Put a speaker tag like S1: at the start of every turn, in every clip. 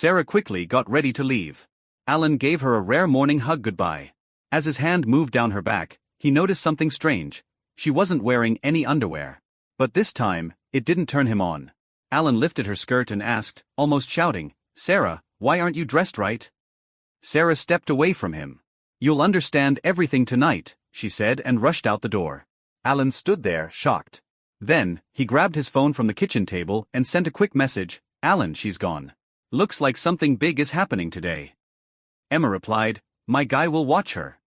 S1: Sarah quickly got ready to leave. Alan gave her a rare morning hug goodbye. As his hand moved down her back, he noticed something strange. She wasn't wearing any underwear. But this time, it didn't turn him on. Alan lifted her skirt and asked, almost shouting, "Sarah, why aren't you dressed right?" Sarah stepped away from him. "You'll understand everything tonight," she said and rushed out the door. Alan stood there, shocked. Then, he grabbed his phone from the kitchen table and sent a quick message, "Alan, she's gone. Looks like something big is happening today." Emma replied, "My guy will watch her."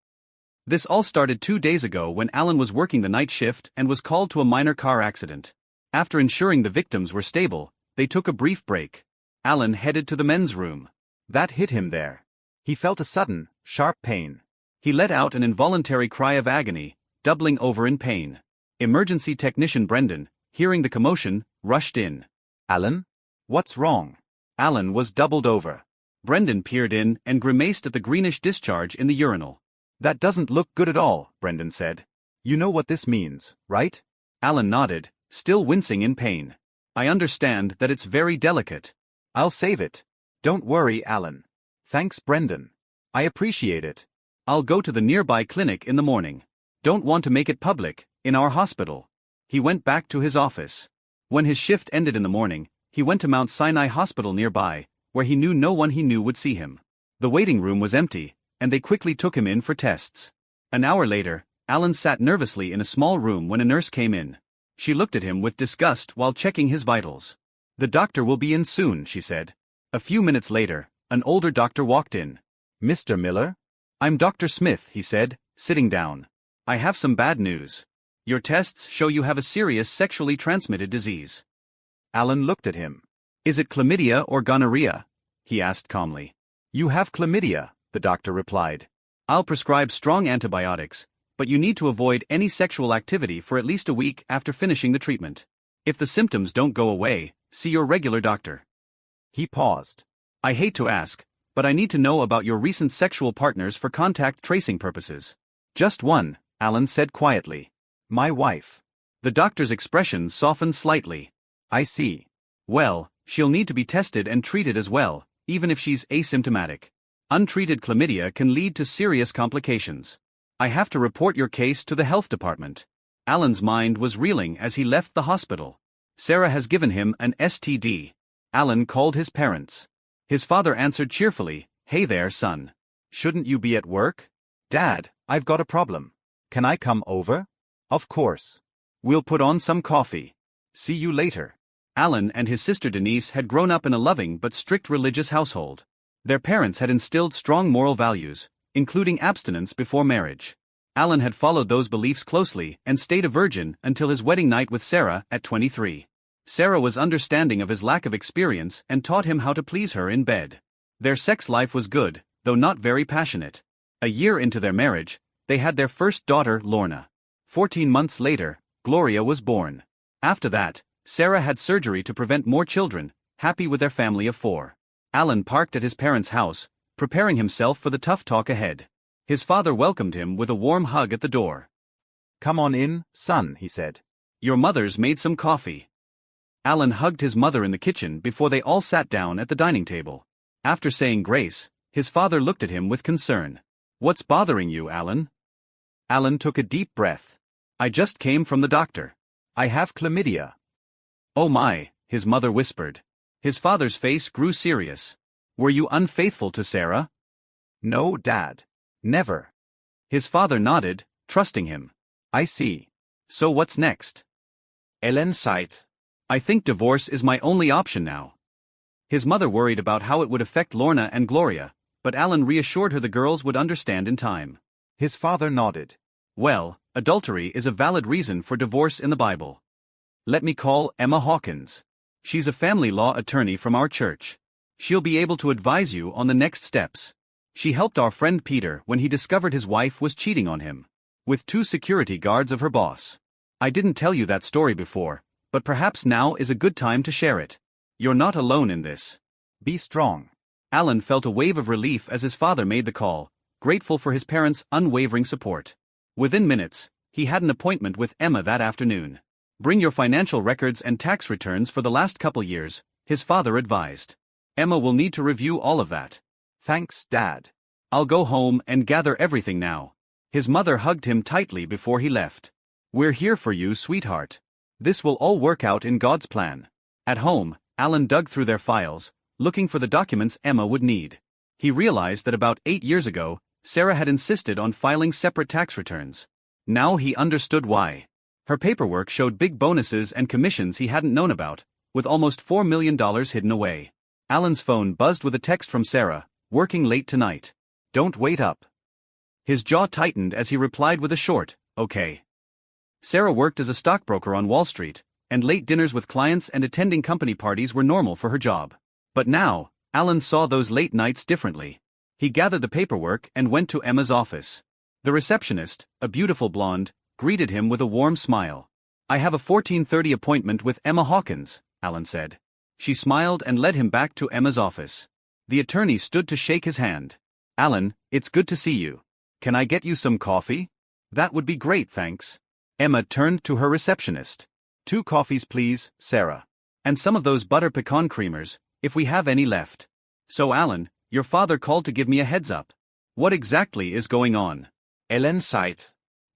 S1: This all started 2 days ago when Alan was working the night shift and was called to a minor car accident. After ensuring the victims were stable, they took a brief break. Alan headed to the men's room. That hit him there. He felt a sudden, sharp pain. He let out an involuntary cry of agony, doubling over in pain. Emergency technician Brendan, hearing the commotion, rushed in. "Alan? What's wrong?" Alan was doubled over. Brendan peered in and grimaced at the greenish discharge in the urinal. "That doesn't look good at all," Brendan said. "You know what this means, right?" Alan nodded, still wincing in pain. "I understand that it's very delicate. I'll save it. Don't worry, Alan. Thanks, Brendan. I appreciate it. I'll go to the nearby clinic in the morning. Don't want to make it public, in our hospital." He went back to his office. When his shift ended in the morning, he went to Mount Sinai Hospital nearby, where he knew no one he knew would see him. The waiting room was empty, and they quickly took him in for tests. An hour later, Alan sat nervously in a small room when a nurse came in. She looked at him with disgust while checking his vitals. "The doctor will be in soon," she said. A few minutes later, an older doctor walked in. "Mr. Miller?" "I'm Dr. Smith," he said, sitting down. "I have some bad news. Your tests show you have a serious sexually transmitted disease." Alan looked at him. "Is it chlamydia or gonorrhea?" he asked calmly. "You have chlamydia," the doctor replied. "I'll prescribe strong antibiotics, but you need to avoid any sexual activity for at least a week after finishing the treatment. If the symptoms don't go away, see your regular doctor." He paused. "I hate to ask, but I need to know about your recent sexual partners for contact tracing purposes." "Just one," Alan said quietly. "My wife." The doctor's expression softened slightly. "I see. Well, she'll need to be tested and treated as well, even if she's asymptomatic. Untreated chlamydia can lead to serious complications. I have to report your case to the health department." Alan's mind was reeling as he left the hospital. Sarah has given him an STD. Alan called his parents. His father answered cheerfully, "Hey there, son. Shouldn't you be at work?" "Dad, I've got a problem. Can I come over?" "Of course. We'll put on some coffee. See you later." Alan and his sister Denise had grown up in a loving but strict religious household. Their parents had instilled strong moral values, including abstinence before marriage. Alan had followed those beliefs closely and stayed a virgin until his wedding night with Sarah at 23. Sarah was understanding of his lack of experience and taught him how to please her in bed. Their sex life was good, though not very passionate. A year into their marriage, they had their first daughter, Lorna. 14 months later, Gloria was born. After that, Sarah had surgery to prevent more children, happy with their family of 4. Alan parked at his parents' house, preparing himself for the tough talk ahead. His father welcomed him with a warm hug at the door. "Come on in, son," he said. "Your mother's made some coffee." Alan hugged his mother in the kitchen before they all sat down at the dining table. After saying grace, his father looked at him with concern. "What's bothering you, Alan?" Alan took a deep breath. "I just came from the doctor. I have chlamydia." "Oh my," his mother whispered. His father's face grew serious. "Were you unfaithful to Sarah?" "No, Dad. Never." His father nodded, trusting him. "I see. So what's next?" Ellen sighed. "I think divorce is my only option now." His mother worried about how it would affect Lorna and Gloria, but Alan reassured her the girls would understand in time. His father nodded. "Well, adultery is a valid reason for divorce in the Bible. Let me call Emma Hawkins. She's a family law attorney from our church. She'll be able to advise you on the next steps. She helped our friend Peter when he discovered his wife was cheating on him with 2 security guards of her boss. I didn't tell you that story before, but perhaps now is a good time to share it. You're not alone in this. Be strong." Alan felt a wave of relief as his father made the call, grateful for his parents' unwavering support. Within minutes, he had an appointment with Emma that afternoon. "Bring your financial records and tax returns for the last couple years," his father advised. Emma will need to review all of that.
S2: Thanks, Dad.
S1: I'll go home and gather everything now. His mother hugged him tightly before he left. We're here for you, sweetheart. This will all work out in God's plan. At home, Alan dug through their files, looking for the documents Emma would need. He realized that about 8 years ago, Sarah had insisted on filing separate tax returns. Now he understood why. Her paperwork showed big bonuses and commissions he hadn't known about, with almost $4 million hidden away. Alan's phone buzzed with a text from Sarah, "Working late tonight. Don't wait up." His jaw tightened as he replied with a short, "Okay." Sarah worked as a stockbroker on Wall Street, and late dinners with clients and attending company parties were normal for her job. But now, Alan saw those late nights differently. He gathered the paperwork and went to Emma's office. The receptionist, a beautiful blonde, greeted him with a warm smile. "I have a 14:30 appointment with Emma Hawkins," Alan said. She smiled and led him back to Emma's office. The attorney stood to shake his hand. "Alan, it's good to see you. Can I get you some coffee?" "That would be great, thanks." Emma turned to her receptionist. "2 coffees please, Sarah. And some of those butter pecan creamers, if we have any left." "So Alan, your father called to give me a heads up. What exactly is going on?"
S2: Ellen sighed.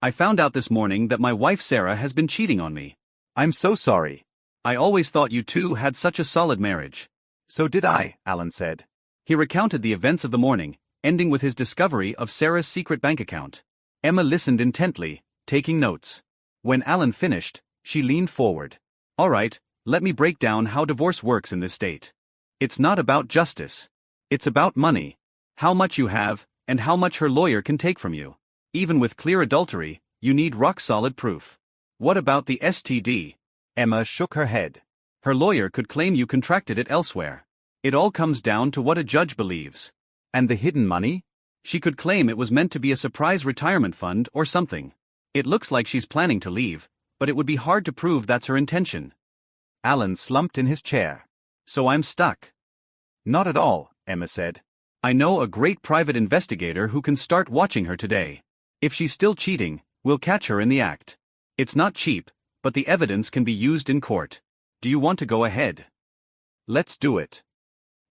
S1: "I found out this morning that my wife Sarah has been cheating on me."
S2: "I'm so sorry."
S1: "I always thought you two had such a solid marriage."
S2: "So did I," Alan said.
S1: He recounted the events of the morning, ending with his discovery of Sarah's secret bank account. Emma listened intently, taking notes. When Alan finished, she leaned forward. "All right, let me break down how divorce works in this state. It's not about justice. It's about money. How much you have, and how much her lawyer can take from you. Even with clear adultery, you need rock-solid proof." "What about the STD?"
S2: Emma shook her head.
S1: "Her lawyer could claim you contracted it elsewhere. It all comes down to what a judge believes."
S2: "And the hidden money?"
S1: "She could claim it was meant to be a surprise retirement fund or something. It looks like she's planning to leave, but it would be hard to prove that's her intention."
S2: Alan slumped in his chair.
S1: "So I'm stuck."
S2: "Not at all," Emma said.
S1: "I know a great private investigator who can start watching her today. If she's still cheating, we'll catch her in the act. It's not cheap, but the evidence can be used in court. Do you want to go ahead?"
S2: "Let's do it."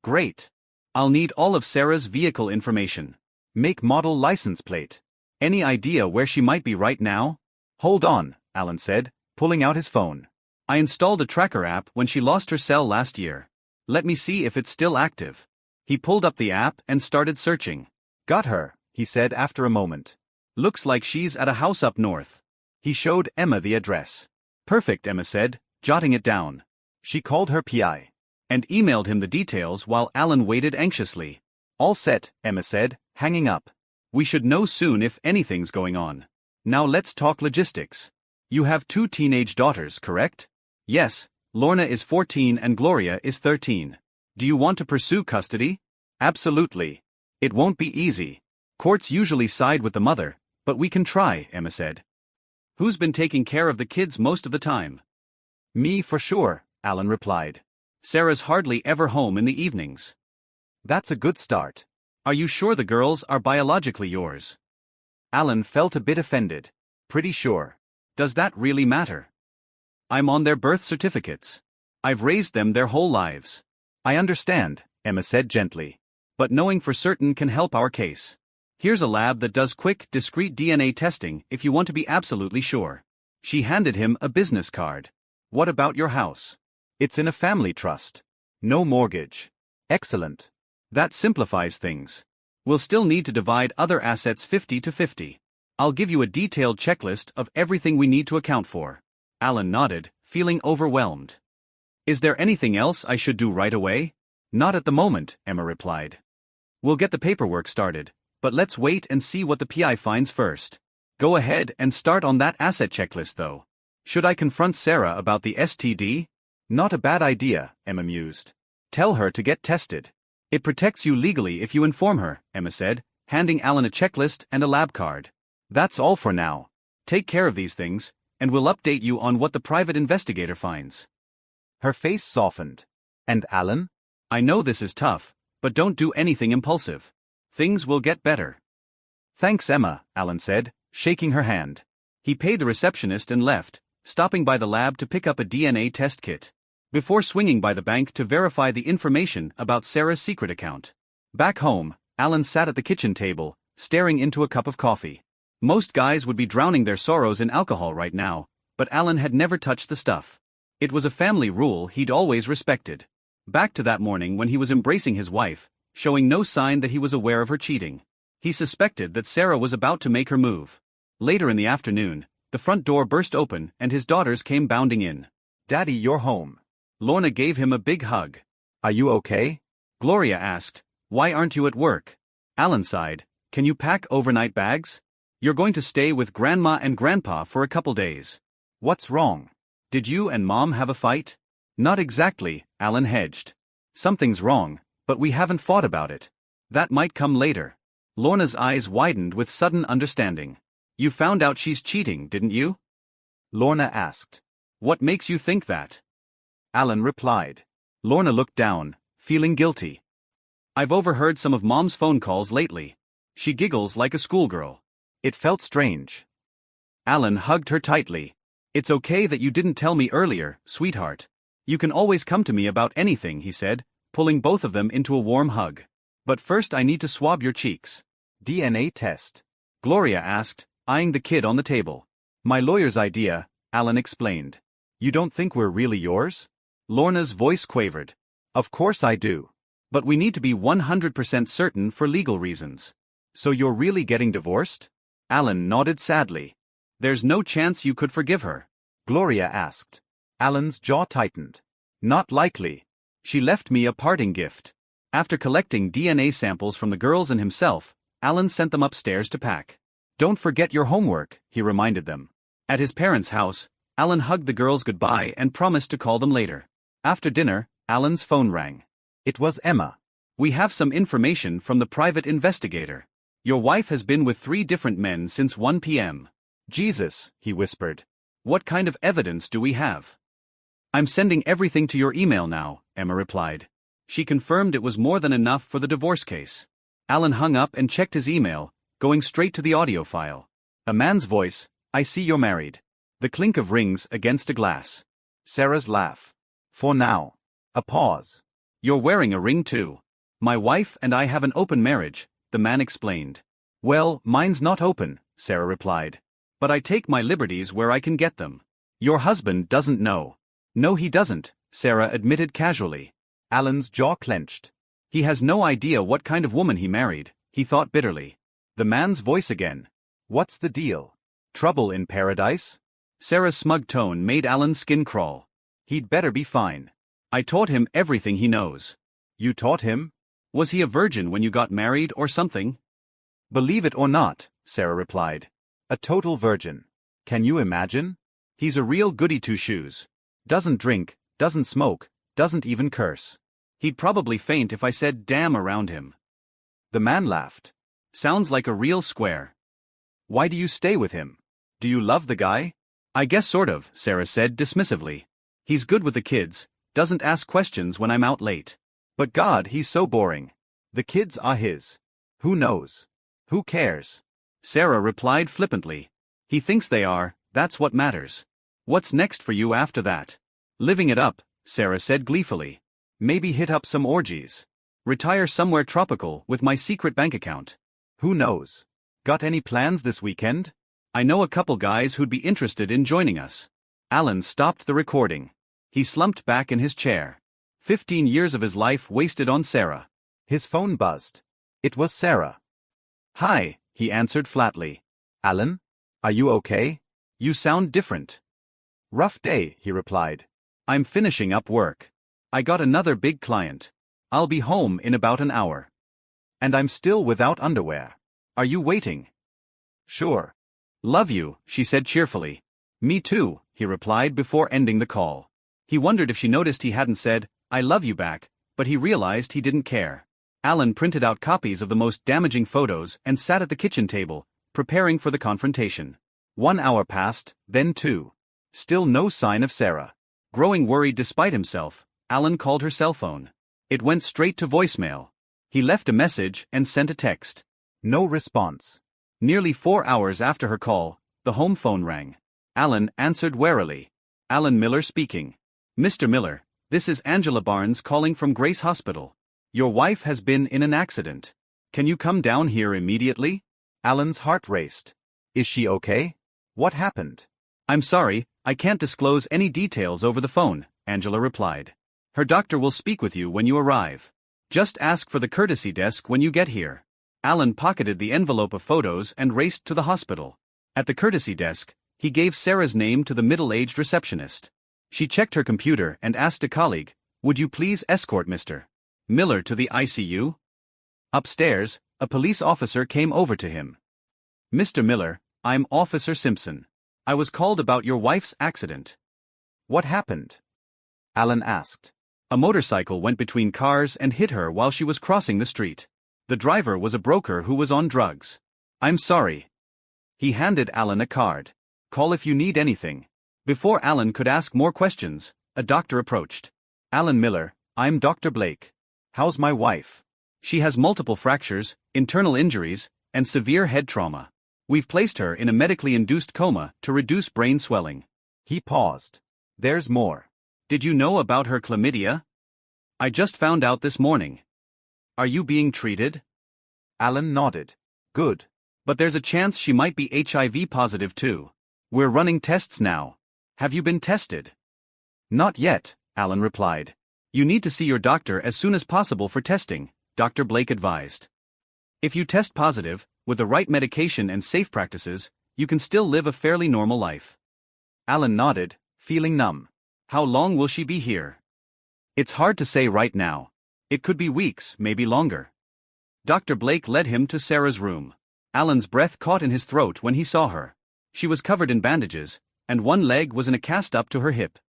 S1: "Great. I'll need all of Sarah's vehicle information.
S2: Make, model, license plate.
S1: Any idea where she might be right now?"
S2: "Hold on," Alan said, pulling out his phone.
S1: "I installed a tracker app when she lost her cell last year. Let me see if it's still active." He pulled up the app and started searching.
S2: "Got her," he said after a moment.
S1: "Looks like she's at a house up north." He showed Emma the address. "Perfect," Emma said, jotting it down.
S2: She called her PI.
S1: And emailed him the details while Alan waited anxiously.
S2: "All set," Emma said, hanging up.
S1: "We should know soon if anything's going on. Now let's talk logistics. You have 2 teenage daughters, correct?" "Yes, Lorna is 14 and Gloria is 13. Do you want to pursue custody?" "Absolutely. It won't be easy. Courts usually side with the mother, but we can try," Emma said. "Who's been taking care of the kids most of the time?"
S2: "Me for sure," Alan replied.
S1: "Sarah's hardly ever home in the evenings."
S2: "That's a good start."
S1: "Are you sure the girls are biologically yours?"
S2: Alan felt a bit offended. "Pretty sure."
S1: "Does that really matter?" "I'm on their birth certificates. I've raised them their whole lives."
S2: "I understand," Emma said gently.
S1: "But knowing for certain can help our case. Here's a lab that does quick, discrete DNA testing if you want to be absolutely sure." She handed him a business card. "What about your house?"
S2: "It's in a family trust. No mortgage." "Excellent."
S1: "That simplifies things. We'll still need to divide other assets 50-50. I'll give you a detailed checklist of everything we need to account for." Alan nodded, feeling overwhelmed. "Is there anything else I should do right away?" "Not at the moment," Emma replied. "We'll get the paperwork started, but let's wait and see what the PI finds first. Go ahead and start on that asset checklist though. Should I confront Sarah about the STD?"
S2: "Not a bad idea," Emma mused. "Tell her to get tested."
S1: "It protects you legally if you inform her," Emma said, handing Alan a checklist and a lab card. "That's all for now. Take care of these things, and we'll update you on what the private investigator finds."
S2: Her face softened. "And Alan?"
S1: "I know this is tough, but don't do anything impulsive. Things will get better."
S2: "Thanks, Emma," Alan said, shaking her hand.
S1: He paid the receptionist and left, stopping by the lab to pick up a DNA test kit. before swinging by the bank to verify the information about Sarah's secret account. Back home, Alan sat at the kitchen table, staring into a cup of coffee. Most guys would be drowning their sorrows in alcohol right now, but Alan had never touched the stuff. It was a family rule he'd always respected. Back to that morning when he was embracing his wife, showing no sign that he was aware of her cheating. He suspected that Sarah was about to make her move. Later in the afternoon, the front door burst open and his daughters came bounding in.
S2: Daddy, you're home.
S1: Lorna gave him a big hug.
S2: Are you okay?
S1: Gloria asked, "Why aren't you at work?" Alan sighed, "Can you pack overnight bags? You're going to stay with Grandma and Grandpa for a couple days."
S2: What's wrong?
S1: Did you and Mom have a fight? Not exactly, Alan hedged. Something's wrong, but we haven't fought about it. That might come later. Lorna's eyes widened with sudden understanding. You found out she's cheating, didn't you?
S2: Lorna asked.
S1: What makes you think that?
S2: Alan replied.
S1: Lorna looked down, feeling guilty. I've overheard some of Mom's phone calls lately. She giggles like a schoolgirl.
S2: It felt strange.
S1: Alan hugged her tightly. It's okay that you didn't tell me earlier, sweetheart. You can always come to me about anything, he said, pulling both of them into a warm hug. But first I need to swab your cheeks.
S2: DNA test?
S1: Gloria asked, eyeing the kid on the table. My lawyer's idea, Alan explained.
S2: You don't think we're really yours?
S1: Lorna's voice quavered.
S2: Of course I do.
S1: But we need to be 100% certain for legal reasons.
S2: So you're really getting divorced?
S1: Alan nodded sadly. There's no chance you could forgive her?
S2: Gloria asked. Alan's jaw tightened. Not likely.
S1: She left me a parting gift. After collecting DNA samples from the girls and himself, Alan sent them upstairs to pack. Don't forget your homework, he reminded them. At his parents' house, Alan hugged the girls goodbye and promised to call them later. After dinner, Alan's phone rang.
S2: It was Emma.
S1: We have some information from the private investigator. Your wife has been with 3 different men since 1 p.m.
S2: Jesus, he whispered.
S1: What kind of evidence do we have? I'm sending everything to your email now, Emma replied. She confirmed it was more than enough for the divorce case. Alan hung up and checked his email, going straight to the audio file. A man's voice, I see you're married. The clink of rings against a glass.
S2: Sarah's laugh. For now. A pause.
S1: You're wearing a ring too. My wife and I have an open marriage, the man explained. Well, mine's not open, Sarah replied. But I take my liberties where I can get them. Your husband doesn't know. No, he doesn't, Sarah admitted casually.
S2: Alan's jaw clenched.
S1: He has no idea what kind of woman he married, he thought bitterly. The man's voice again.
S2: What's the deal? Trouble in paradise?
S1: Sarah's smug tone made Alan's skin crawl.
S2: He'd better be fine.
S1: I taught him everything he knows.
S2: You taught him?
S1: Was he a virgin when you got married or something?
S2: Believe it or not, Sarah replied. A total virgin. Can you imagine?
S1: He's a real goody two-shoes. Doesn't drink, doesn't smoke, doesn't even curse. He'd probably faint if I said damn around him.
S2: The man laughed.
S1: Sounds like a real square.
S2: Why do you stay with him? Do you love the guy?
S1: I guess sort of, Sarah said dismissively. He's good with the kids, doesn't ask questions when I'm out late.
S2: But God, he's so boring. The kids are his. Who knows? Who cares?
S1: Sarah replied flippantly. He thinks they are, that's what matters. What's next for you after that? Living it up, Sarah said gleefully. Maybe hit up some orgies. Retire somewhere tropical with my secret bank account.
S2: Who knows? Got any plans this weekend?
S1: I know a couple guys who'd be interested in joining us. Alan stopped the recording. He slumped back in his chair. 15 years of his life wasted on Sarah.
S2: His phone buzzed. It was Sarah.
S1: Hi, he answered flatly.
S2: Alan? Are you okay?
S1: You sound different.
S2: Rough day, he replied.
S1: I'm finishing up work. I got another big client. I'll be home in about an hour.
S2: And I'm still without underwear.
S1: Are you waiting?
S2: Sure.
S1: Love you, she said cheerfully. Me too, he replied before ending the call. He wondered if she noticed he hadn't said, I love you back, but he realized he didn't care. Alan printed out copies of the most damaging photos and sat at the kitchen table, preparing for the confrontation. 1 hour passed, then 2. Still no sign of Sarah. Growing worried despite himself, Alan called her cell phone. It went straight to voicemail. He left a message and sent a text.
S2: No response.
S1: Nearly 4 hours after her call, the home phone rang. Alan answered warily. Alan Miller speaking. Mr. Miller, This is Angela Barnes calling from Grace Hospital. Your wife has been in an accident. Can you come down here immediately?
S2: Alan's heart raced. Is she okay? What happened?
S1: I'm sorry, I can't disclose any details over the phone, Angela replied. Her doctor will speak with you when you arrive. Just ask for the courtesy desk when you get here. Alan pocketed the envelope of photos and raced to the hospital. At the courtesy desk, he gave Sarah's name to the middle-aged receptionist. She checked her computer and asked a colleague, "Would you please escort Mr. Miller to the ICU?" Upstairs, a police officer came over to him. "Mr. Miller, I'm Officer Simpson. I was called about your wife's accident."
S2: What happened? Alan asked.
S1: A motorcycle went between cars and hit her while she was crossing the street. The driver was a broker who was on drugs. "I'm sorry." He handed Alan a card. "Call if you need anything." Before Alan could ask more questions, a doctor approached. "Alan Miller, I'm Dr. Blake. How's my wife?" "She has multiple fractures, internal injuries, and severe head trauma. We've placed her in a medically induced coma to reduce brain swelling."
S2: He paused. "There's more."
S1: "Did you know about her chlamydia?" "I just found out this morning." "Are you being treated?"
S2: Alan nodded. "Good.
S1: "But there's a chance she might be HIV positive too. We're running tests now. Have you been tested?" "Not yet," Alan replied. "You need to see your doctor as soon as possible for testing," Dr. Blake advised. "If you test positive, with the right medication and safe practices, you can still live a fairly normal life." Alan nodded, feeling numb. "How long will she be here?" "It's hard to say right now. It could be weeks, maybe longer." Dr. Blake led him to Sarah's room. Alan's breath caught in his throat when he saw her. She was covered in bandages, and one leg was in a cast up to her hip.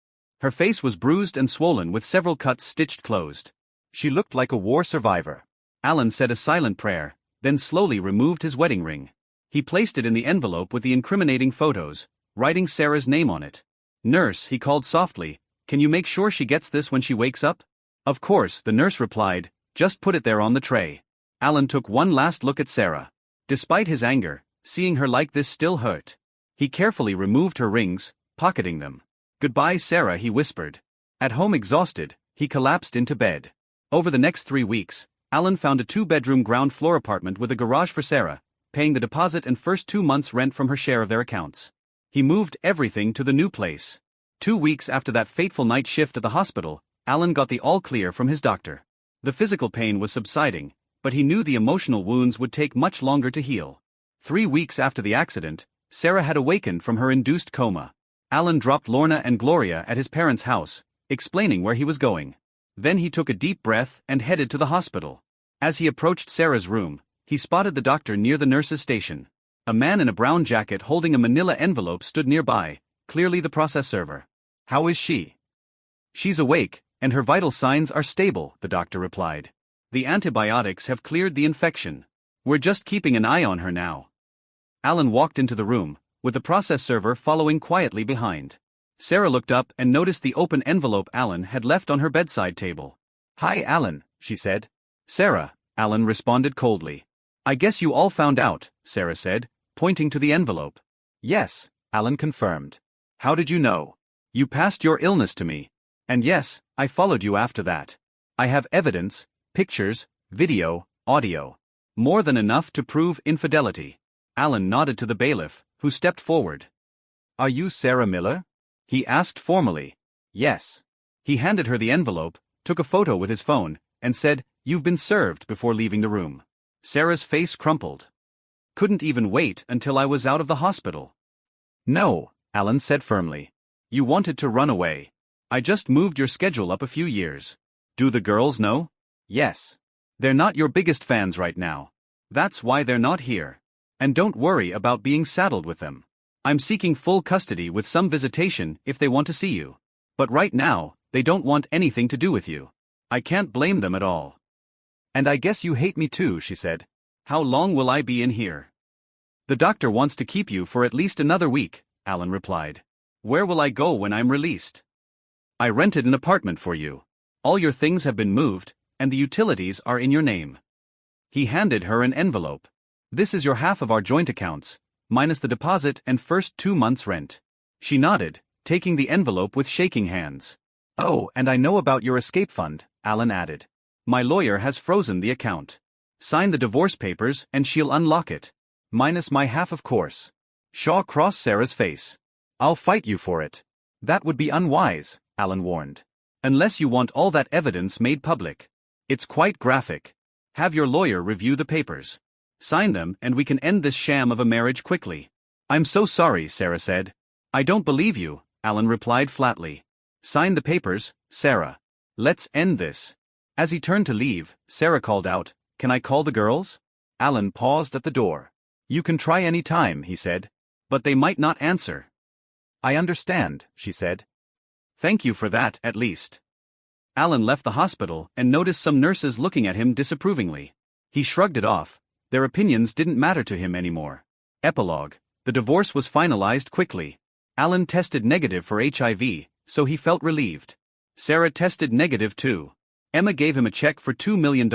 S1: Her face was bruised and swollen with several cuts stitched closed.
S2: She looked like a war survivor.
S1: Alan said a silent prayer, then slowly removed his wedding ring. He placed it in the envelope with the incriminating photos, writing Sarah's name on it. "Nurse," he called softly, "can you make sure she gets this when she wakes up?" "Of course," the nurse replied, "just put it there on the tray." Alan took one last look at Sarah. Despite his anger, seeing her like this still hurt. He carefully removed her rings, pocketing them. "Goodbye, Sarah," he whispered. At home exhausted, he collapsed into bed. Over the next 3 weeks, Alan found a 2-bedroom ground-floor apartment with a garage for Sarah, paying the deposit and first 2 months' rent from her share of their accounts. He moved everything to the new place. 2 weeks after that fateful night shift at the hospital, Alan got the all-clear from his doctor. The physical pain was subsiding, but he knew the emotional wounds would take much longer to heal. 3 weeks after the accident, Sarah had awakened from her induced coma. Alan dropped Lorna and Gloria at his parents' house, explaining where he was going. Then he took a deep breath and headed to the hospital. As he approached Sarah's room, he spotted the doctor near the nurse's station. A man in a brown jacket holding a manila envelope stood nearby, clearly the process server. "How is she?" "She's awake, and her vital signs are stable," the doctor replied. "The antibiotics have cleared the infection. We're just keeping an eye on her now." Alan walked into the room, with the process server following quietly behind. Sarah looked up and noticed the open envelope Alan had left on her bedside table. "Hi, Alan," she said. "Sarah," Alan responded coldly. "I guess you all found out," Sarah said, pointing to the envelope. "Yes," Alan confirmed. "How did you know?" "You passed your illness to me. And yes, I followed you after that. I have evidence, pictures, video, audio. More than enough to prove infidelity." Alan nodded to the bailiff, who stepped forward. "Are you Sarah Miller?" he asked formally. "Yes." He handed her the envelope, took a photo with his phone, and said, "You've been served," before leaving the room. Sarah's face crumpled. "Couldn't even wait until I was out of the hospital." "No," Alan said firmly. "You wanted to run away. I just moved your schedule up a few years. Do the girls know?" "Yes. They're not your biggest fans right now. That's why they're not here. And don't worry about being saddled with them. I'm seeking full custody with some visitation if they want to see you. But right now, they don't want anything to do with you. I can't blame them at all." "And I guess you hate me too," she said. "How long will I be in here?" "The doctor wants to keep you for at least another week," Alan replied. "Where will I go when I'm released?" "I rented an apartment for you. All your things have been moved, and the utilities are in your name." He handed her an envelope. "This is your half of our joint accounts, minus the deposit and first 2 months' rent." She nodded, taking the envelope with shaking hands. Oh, and I know about your escape fund, Alan added. My lawyer has frozen the account. Sign the divorce papers and she'll unlock it. Minus my half, of course. Shaw crossed Sarah's face. I'll fight you for it. That would be unwise, Alan warned. Unless you want all that evidence made public. It's quite graphic. Have your lawyer review the papers. Sign them and we can end this sham of a marriage quickly. I'm so sorry, Sarah said. I don't believe you, Alan replied flatly. Sign the papers, Sarah. Let's end this. As he turned to leave, Sarah called out, Can I call the girls? Alan paused at the door. You can try any time, he said. But they might not answer. I understand, she said. Thank you for that, at least. Alan left the hospital and noticed some nurses looking at him disapprovingly. He shrugged it off. Their opinions didn't matter to him anymore. Epilogue. The divorce was finalized quickly. Alan tested negative for HIV, so he felt relieved. Sarah tested negative too. Emma gave him a check for $2 million,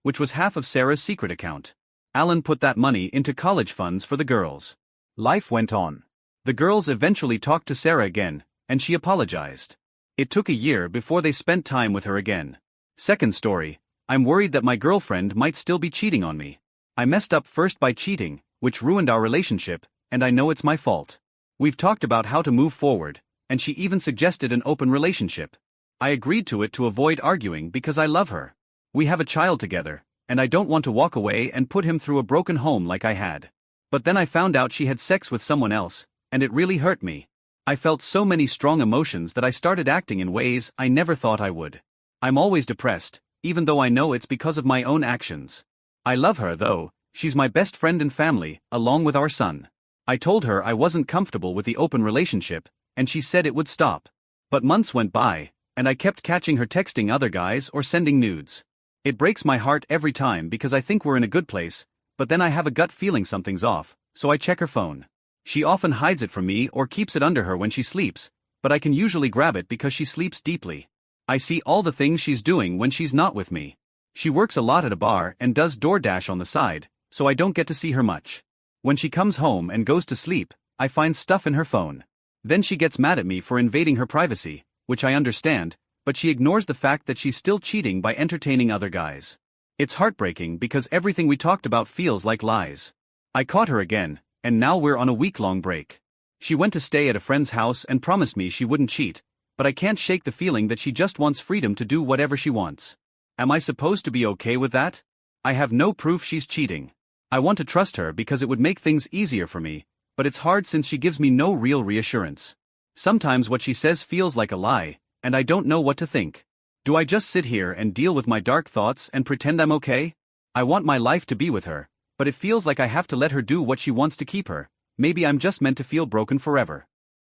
S1: which was half of Sarah's secret account. Alan put that money into college funds for the girls. Life went on. The girls eventually talked to Sarah again, and she apologized. It took a year before they spent time with her again. Second story, I'm worried that my girlfriend might still be cheating on me. I messed up first by cheating, which ruined our relationship, and I know it's my fault. We've talked about how to move forward, and she even suggested an open relationship. I agreed to it to avoid arguing because I love her. We have a child together, and I don't want to walk away and put him through a broken home like I had. But then I found out she had sex with someone else, and it really hurt me. I felt so many strong emotions that I started acting in ways I never thought I would. I'm always depressed, even though I know it's because of my own actions. I love her though, she's my best friend and family, along with our son. I told her I wasn't comfortable with the open relationship, and she said it would stop. But months went by, and I kept catching her texting other guys or sending nudes. It breaks my heart every time because I think we're in a good place, but then I have a gut feeling something's off, so I check her phone. She often hides it from me or keeps it under her when she sleeps, but I can usually grab it because she sleeps deeply. I see all the things she's doing when she's not with me. She works a lot at a bar and does DoorDash on the side, so I don't get to see her much. When she comes home and goes to sleep, I find stuff in her phone. Then she gets mad at me for invading her privacy, which I understand, but she ignores the fact that she's still cheating by entertaining other guys. It's heartbreaking because everything we talked about feels like lies. I caught her again, and now we're on a week-long break. She went to stay at a friend's house and promised me she wouldn't cheat, but I can't shake the feeling that she just wants freedom to do whatever she wants. Am I supposed to be okay with that? I have no proof she's cheating. I want to trust her because it would make things easier for me, but it's hard since she gives me no real reassurance. Sometimes what she says feels like a lie, and I don't know what to think. Do I just sit here and deal with my dark thoughts and pretend I'm okay? I want my life to be with her, but it feels like I have to let her do what she wants to keep her. Maybe I'm just meant to feel broken forever.